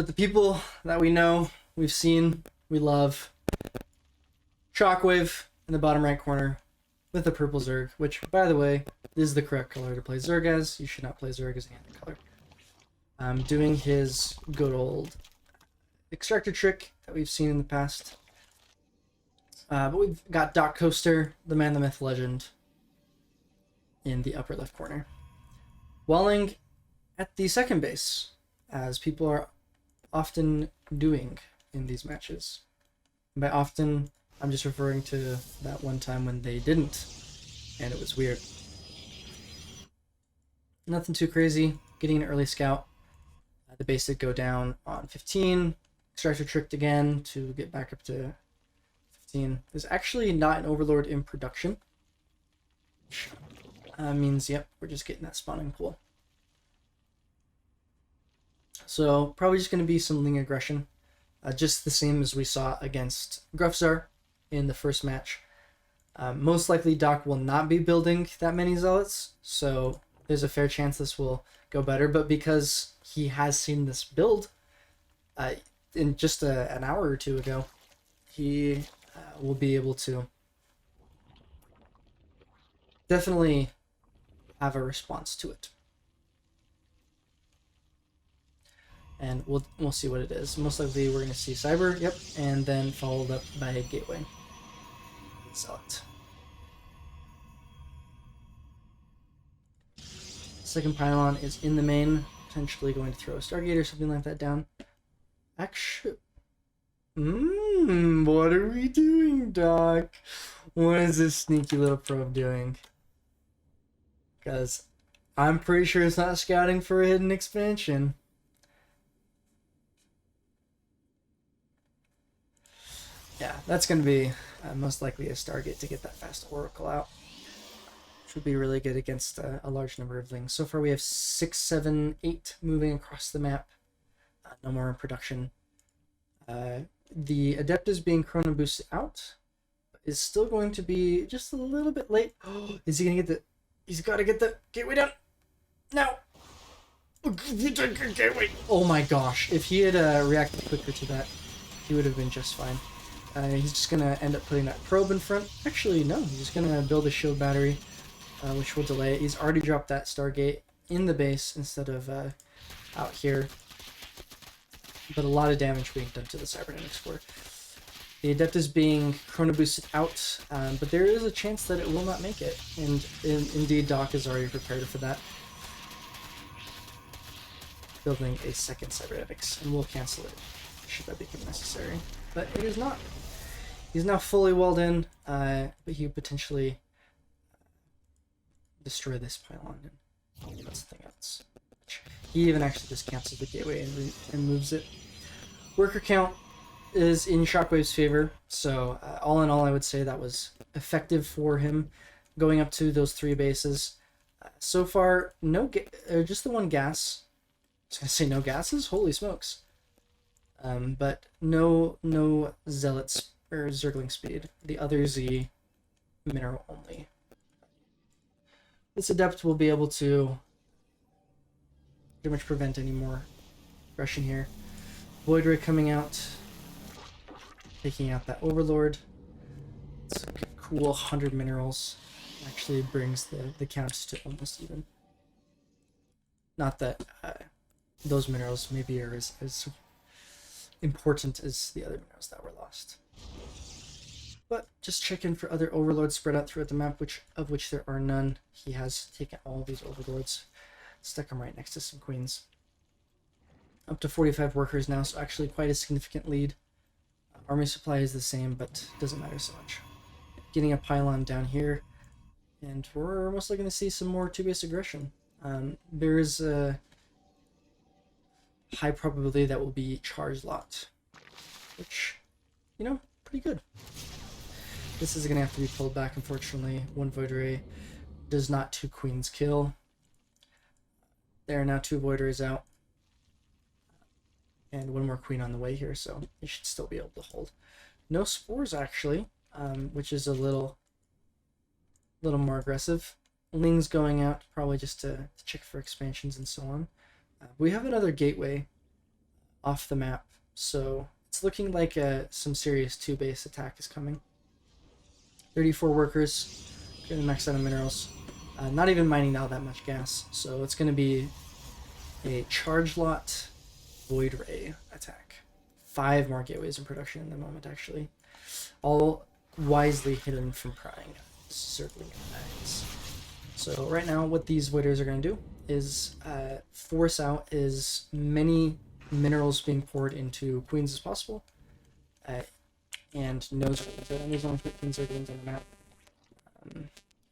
But the people that we know, we've seen, we love, Shockwave in the bottom right corner with the purple Zerg, which, by the way, is the correct color to play Zerg as. You should not play Zerg as any other color. Doing his good old extractor trick that we've seen in the past. But we've got Doc Coaster, the man, the myth, legend, in the upper left corner. Welling at the second base, as people are often doing in these matches. And by often, I'm just referring to that one time when they didn't, and it was weird. Nothing too crazy. Getting an early scout. The base did go down on 15. Extractor tricked again to get back up to 15. There's actually not an Overlord in production. Means, yep, we're just getting that spawning pool. So probably just going to be some Ling aggression. Just the same as we saw against Gruffzar in the first match. Most likely Doc will not be building that many Zealots, so there's a fair chance this will go better. But because he has seen this build in just an hour or two ago, he will be able to definitely have a response to it. And we'll see what it is. Most likely we're going to see Cyber, yep, and then followed up by a Gateway. Select. Second pylon is in the main, potentially going to throw a Stargate or something like that down. Actually, what are we doing, Doc? What is this sneaky little probe doing? Because I'm pretty sure it's not scouting for a hidden expansion. Yeah, that's going to be most likely a Stargate to get that fast Oracle out. Which would be really good against a large number of Lings. So far we have 6, 7, 8 moving across the map. No more in production. The Adept is being Chrono Boosted out. Is still going to be just a little bit late. Oh, is he going to get the... He's got to get the Gateway down. No! Gateway. Oh my gosh. If he had reacted quicker to that, he would have been just fine. He's just going to end up putting that probe in front. Actually, no. He's just going to build a shield battery, which will delay it. He's already dropped that Stargate in the base instead of out here. But a lot of damage being done to the Cybernetics core. The Adept is being Chrono Boosted out, but there is a chance that it will not make it. And indeed, Doc is already prepared for that. Building a second Cybernetics, and we'll cancel it should that become necessary. But it is not. He's now fully walled in, but he could potentially destroy this pylon and that's something else. He even actually just cancels the Gateway and moves it. Worker count is in Shockwave's favor, so all in all, I would say that was effective for him going up to those 3 bases. So far, just the one gas. I was gonna say no gases. Holy smokes! But no Zealots or Zergling speed. The other Z mineral only. This Adept will be able to pretty much prevent any more aggression here. Void Ray coming out, taking out that Overlord. It's a cool 100 minerals. Actually brings the counts to almost even. Not that those minerals maybe are as important as the other minerals that were lost. But just checking for other Overlords spread out throughout the map, of which there are none. He has taken all these Overlords, stuck them right next to some Queens. Up to 45 workers now, so actually quite a significant lead. Army supply is the same, but doesn't matter so much. Getting a pylon down here, and we're mostly going to see some more 2-base aggression. There is a high probability that will be charge lot, which, you know, pretty good. This is going to have to be pulled back, unfortunately. 1 Void Ray does not 2 Queens kill. There are now 2 Void Rays out. And 1 more Queen on the way here, so they should still be able to hold. No Spores, actually, which is a little more aggressive. Ling's going out, probably just to check for expansions and so on. We have another Gateway off the map. So it's looking like some serious 2-base attack is coming. 34 workers, getting max out of minerals. Not even mining out that much gas. So it's going to be a charge lot void ray attack. 5 more gateways in production in the moment, actually. All wisely hidden from prying circling bags. So right now what these voiders are going to do is force out as many minerals being poured into queens as possible, and no zerglings. There's only 15 zerglings on the map.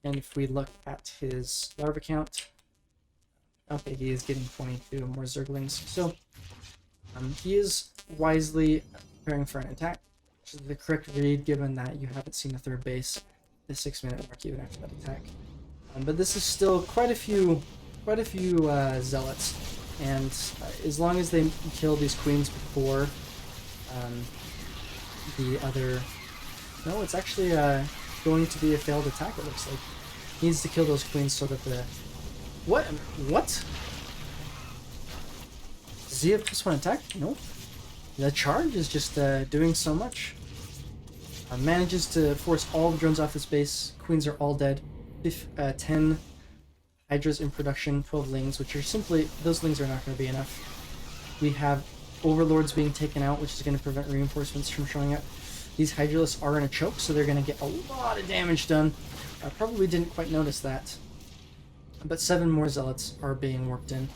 And if we look at his larva count, okay, he is getting 22 more zerglings. So he is wisely preparing for an attack, which is the correct read given that you haven't seen a third base the 6-minute mark even after that attack. But this is still quite a few zealots, and as long as they kill these queens before the other... No, it's actually going to be a failed attack, it looks like. He needs to kill those queens so that the... What? Does he have +1 attack? Nope. The charge is just doing so much. Manages to force all the drones off this base. Queens are all dead. 10 hydras in production, 12 lings, which are simply... Those lings are not going to be enough. We have overlords being taken out, which is going to prevent reinforcements from showing up. These hydralisks are in a choke, so they're going to get a lot of damage done. I probably didn't quite notice that. But 7 more zealots are being worked in,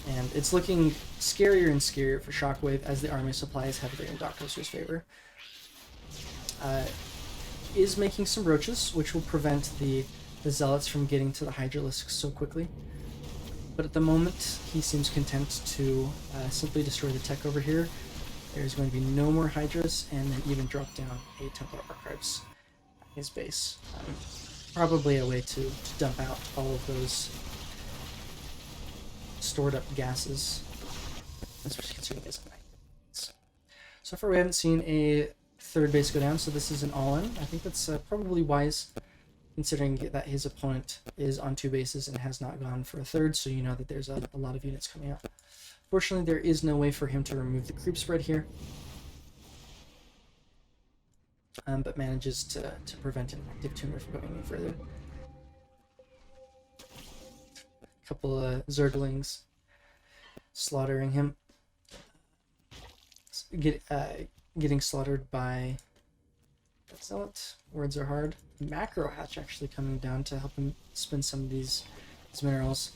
and it's looking scarier and scarier for Shockwave as the army supply is heavily in Dock Coaster's favor. Is making some roaches, which will prevent the zealots from getting to the hydralisks so quickly. But at the moment, he seems content to simply destroy the tech over here. There's going to be no more hydras, and then even drop down a Templar Archives at his base. Probably a way to dump out all of those stored up gases, especially considering it's night. So far we haven't seen a third base go down, so this is an all-in. I think that's probably wise, considering that his opponent is on 2 bases and has not gone for a third, so you know that there's a lot of units coming out. Fortunately, there is no way for him to remove the creep spread here, but manages to prevent an active tumor from going any further. A couple of zerglings slaughtering him. Getting slaughtered by that zealot. Words are hard. Macro Hatch actually coming down to help him spin some of these minerals.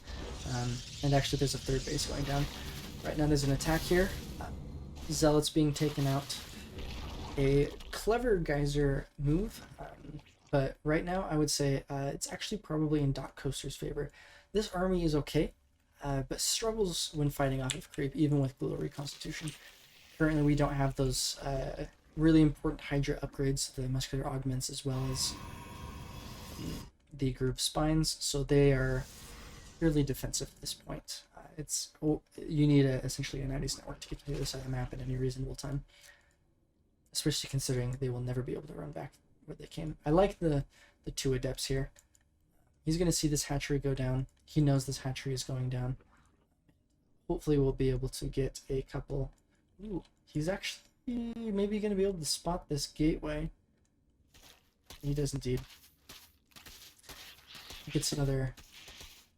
And actually there's a third base going down. Right now there's an attack here. Zealots being taken out. A clever geyser move, but right now I would say it's actually probably in Dock Coaster's favor. This army is okay, but struggles when fighting off of creep, even with Glow Reconstitution. Currently we don't have those really important Hydra upgrades, the muscular augments as well as the group spines, so they are purely defensive at this point. You need essentially a 90s network to get to the other side of the map at any reasonable time, especially considering they will never be able to run back where they came. I like the 2 adepts here. He's going to see this hatchery go down. He knows this hatchery is going down. Hopefully we'll be able to get a couple... Ooh, he's actually maybe going to be able to spot this gateway. He does indeed. He gets another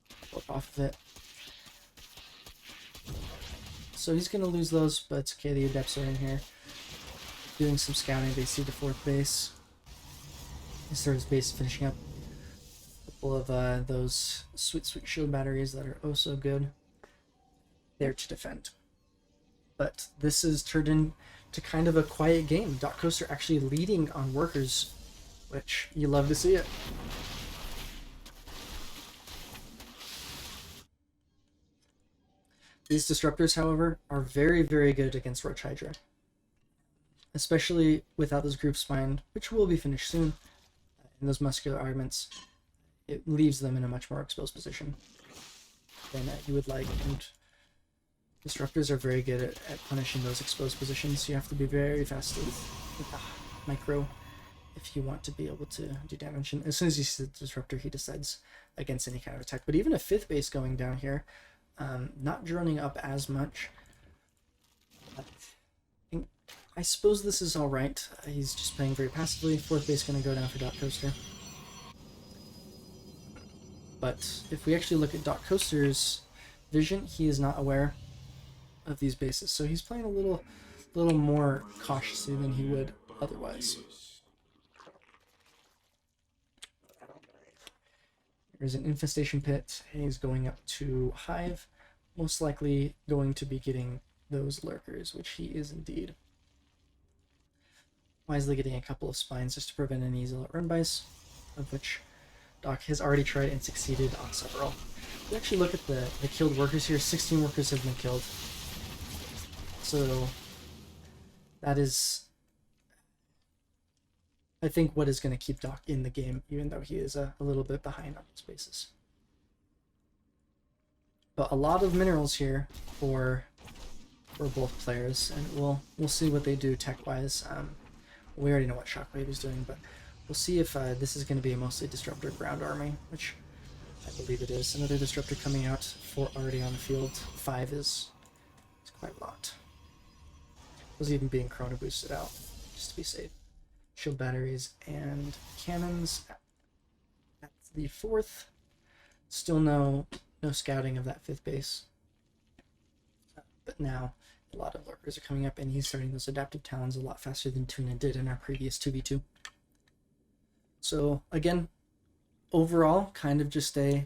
flip off of it. So he's going to lose those, but it's okay, the adepts are in here. Doing some scouting, they see the 4th base. His 3rd base finishing up. A couple of those sweet shield batteries that are oh so good. There to defend. But this has turned into kind of a quiet game. Dock Coaster actually leading on workers, which you love to see it. These disruptors, however, are very, very good against Roach Hydra. Especially without this group spine, which will be finished soon, and those muscular augments. It leaves them in a much more exposed position than you would like, and disruptors are very good at punishing those exposed positions. You have to be very fast with the micro if you want to be able to do damage. And as soon as you see the disruptor, he decides against any kind of attack. But even a 5th base going down here, not droning up as much. I suppose this is alright. He's just playing very passively. Fourth base going to go down for Dot Coaster. But if we actually look at Dot Coaster's vision, he is not aware of these bases, so he's playing a little more cautiously than he would otherwise. There's an infestation pit. He's going up to Hive, most likely going to be getting those lurkers, which he is indeed. Wisely getting a couple of spines just to prevent any zealot run bys, of which Doc has already tried and succeeded on several. If we actually look at the killed workers here, 16 workers have been killed. So that is, I think, what is going to keep Doc in the game, even though he is a little bit behind on his bases. But a lot of minerals here for both players, and we'll see what they do tech-wise. We already know what Shockwave is doing, but we'll see if this is going to be a mostly Disruptor ground army, which I believe it is. Another Disruptor coming out for already on the field. 5 is quite a lot. Was even being Chrono boosted out, just to be safe. Shield batteries and cannons at the 4th. Still no scouting of that 5th base. But now a lot of lurkers are coming up, and he's starting those adaptive talons a lot faster than Tuna did in our previous 2v2. So again, overall, kind of just a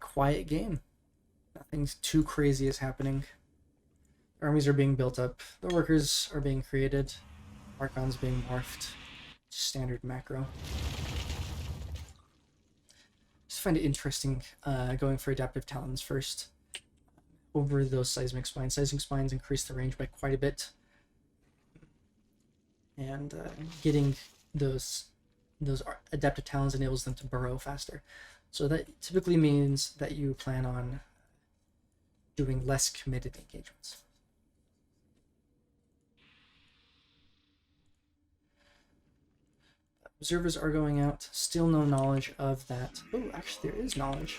quiet game. Nothing too crazy is happening. Armies are being built up. The workers are being created. Archons being morphed. Just standard macro. Just find it interesting going for adaptive talons first over those seismic spines. Seismic spines increase the range by quite a bit, and getting those adaptive talons enables them to burrow faster. So that typically means that you plan on doing less committed engagements. Observers are going out. Still no knowledge of that. Oh, actually there is knowledge.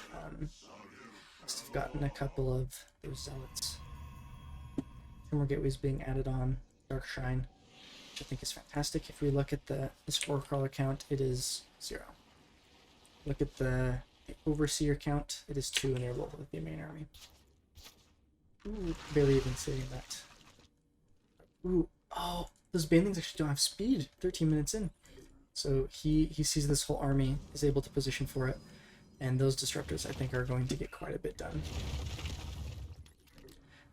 Must have gotten a couple of those zealots. 2 more gateways being added on. Dark Shrine, which I think is fantastic. If we look at the Spore Crawler count, it is 0. Look at the Overseer count, it is 2, and they're level with the main army. Ooh, barely even saying that. Ooh, oh, those Banelings actually don't have speed 13 minutes in. So he sees this whole army, is able to position for it, and those Disruptors I think are going to get quite a bit done.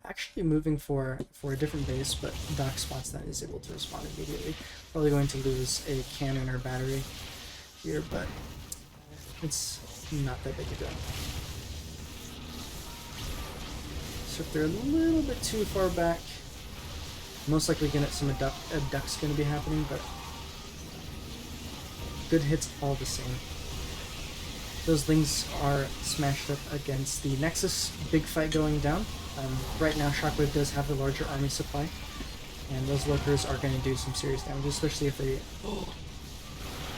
Actually moving for a different base, but Doc spots that, is able to respond immediately. Probably going to lose a cannon or battery here, but it's not that big a deal. So if they're a little bit too far back, most likely gonna some abduct's gonna be happening, but good hits all the same. Those things are smashed up against the Nexus. Big fight going down. Right now, Shockwave does have the larger army supply, and those lurkers are going to do some serious damage, especially if they... Oh.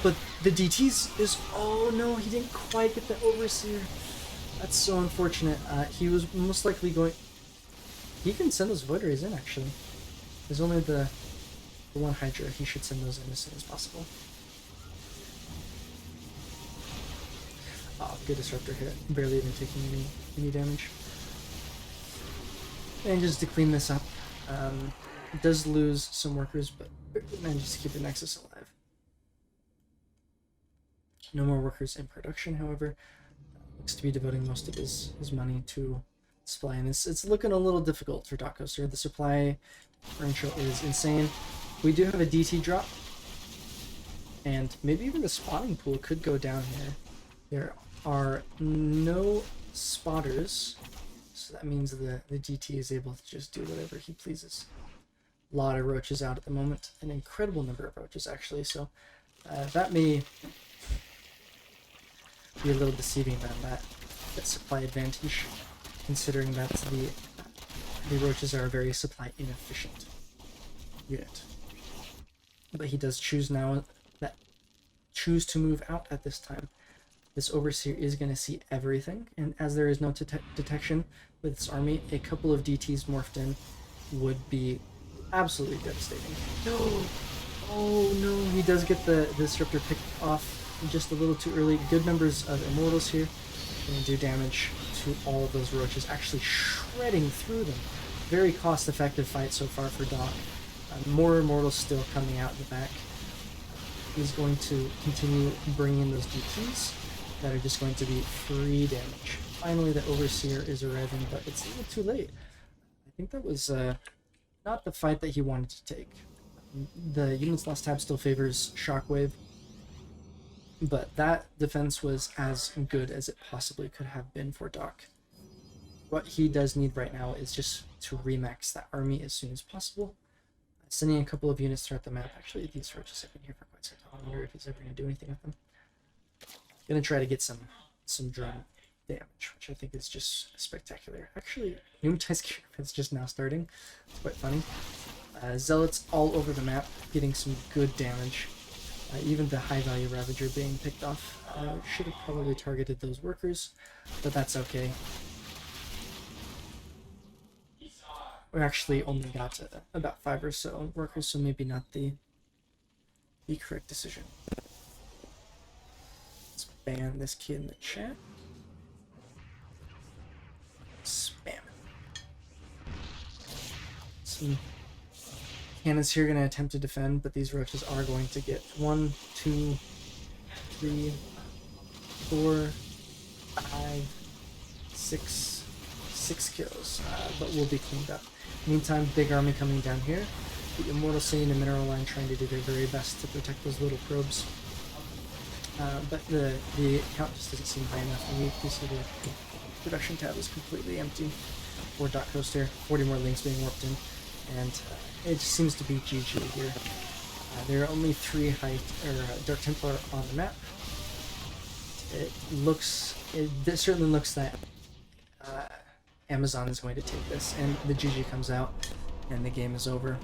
But the DTs is... Oh no, he didn't quite get the Overseer. That's so unfortunate. He was most likely going... He can send those Void Rays in, actually. There's only the one Hydra. He should send those in as soon as possible. Oh, good Disruptor hit. Barely even taking any damage. And just to clean this up, it does lose some workers, but manages to keep the Nexus alive. No more workers in production, however. Looks to be devoting most of his money to supply, and it's looking a little difficult for Dot Coaster. The supply differential is insane. We do have a DT drop, and maybe even the spawning pool could go down here. There are no spotters, so that means the DT is able to just do whatever he pleases. A lot of roaches out at the moment, an incredible number of roaches actually, so that may be a little deceiving than that supply advantage, considering that the roaches are a very supply inefficient unit. But he does choose to move out at this time. This Overseer is going to see everything, and as there is no detection with this army, a couple of DTs morphed in would be Absolutely devastating. No! Oh no, he does get the Disruptor picked off just a little too early. Good numbers of Immortals here. Gonna do damage to all of those roaches, actually shredding through them. Very cost-effective fight so far for Doc. More Immortals still coming out the back. He's going to continue bringing in those DPs that are just going to be free damage. Finally, the Overseer is arriving, but it's a little too late. I think that was not the fight that he wanted to take. The unit's lost tab still favors Shockwave, but that defense was as good as it possibly could have been for Doc. What he does need right now is just to remax that army as soon as possible. Sending a couple of units throughout the map. Actually, these roaches have been here for quite some time. I wonder if he's ever going to do anything with them. Gonna try to get some drone damage, which I think is just spectacular. Actually, Pneumatized Carapace just now starting. It's quite funny. Zealots all over the map, getting some good damage. Even the high-value Ravager being picked off. Should have probably targeted those workers, but that's okay. We actually only got about 5 or so workers, so maybe not the correct decision. Let's ban this kid in the chat. Spam it. Some cannons here going to attempt to defend, but these roaches are going to get 1, 2, 3, 4, 5, 6 kills, but will be cleaned up. Meantime, big army coming down here. The Immortal Scene and Mineral Line trying to do their very best to protect those little probes. But the count just doesn't seem high enough. And you see the production tab is completely empty for Dot Coaster. 40 more links being warped in. And it just seems to be GG here. There are only 3 Dark Templar on the map. It certainly looks that Amazon is going to take this, and the GG comes out, and the game is over.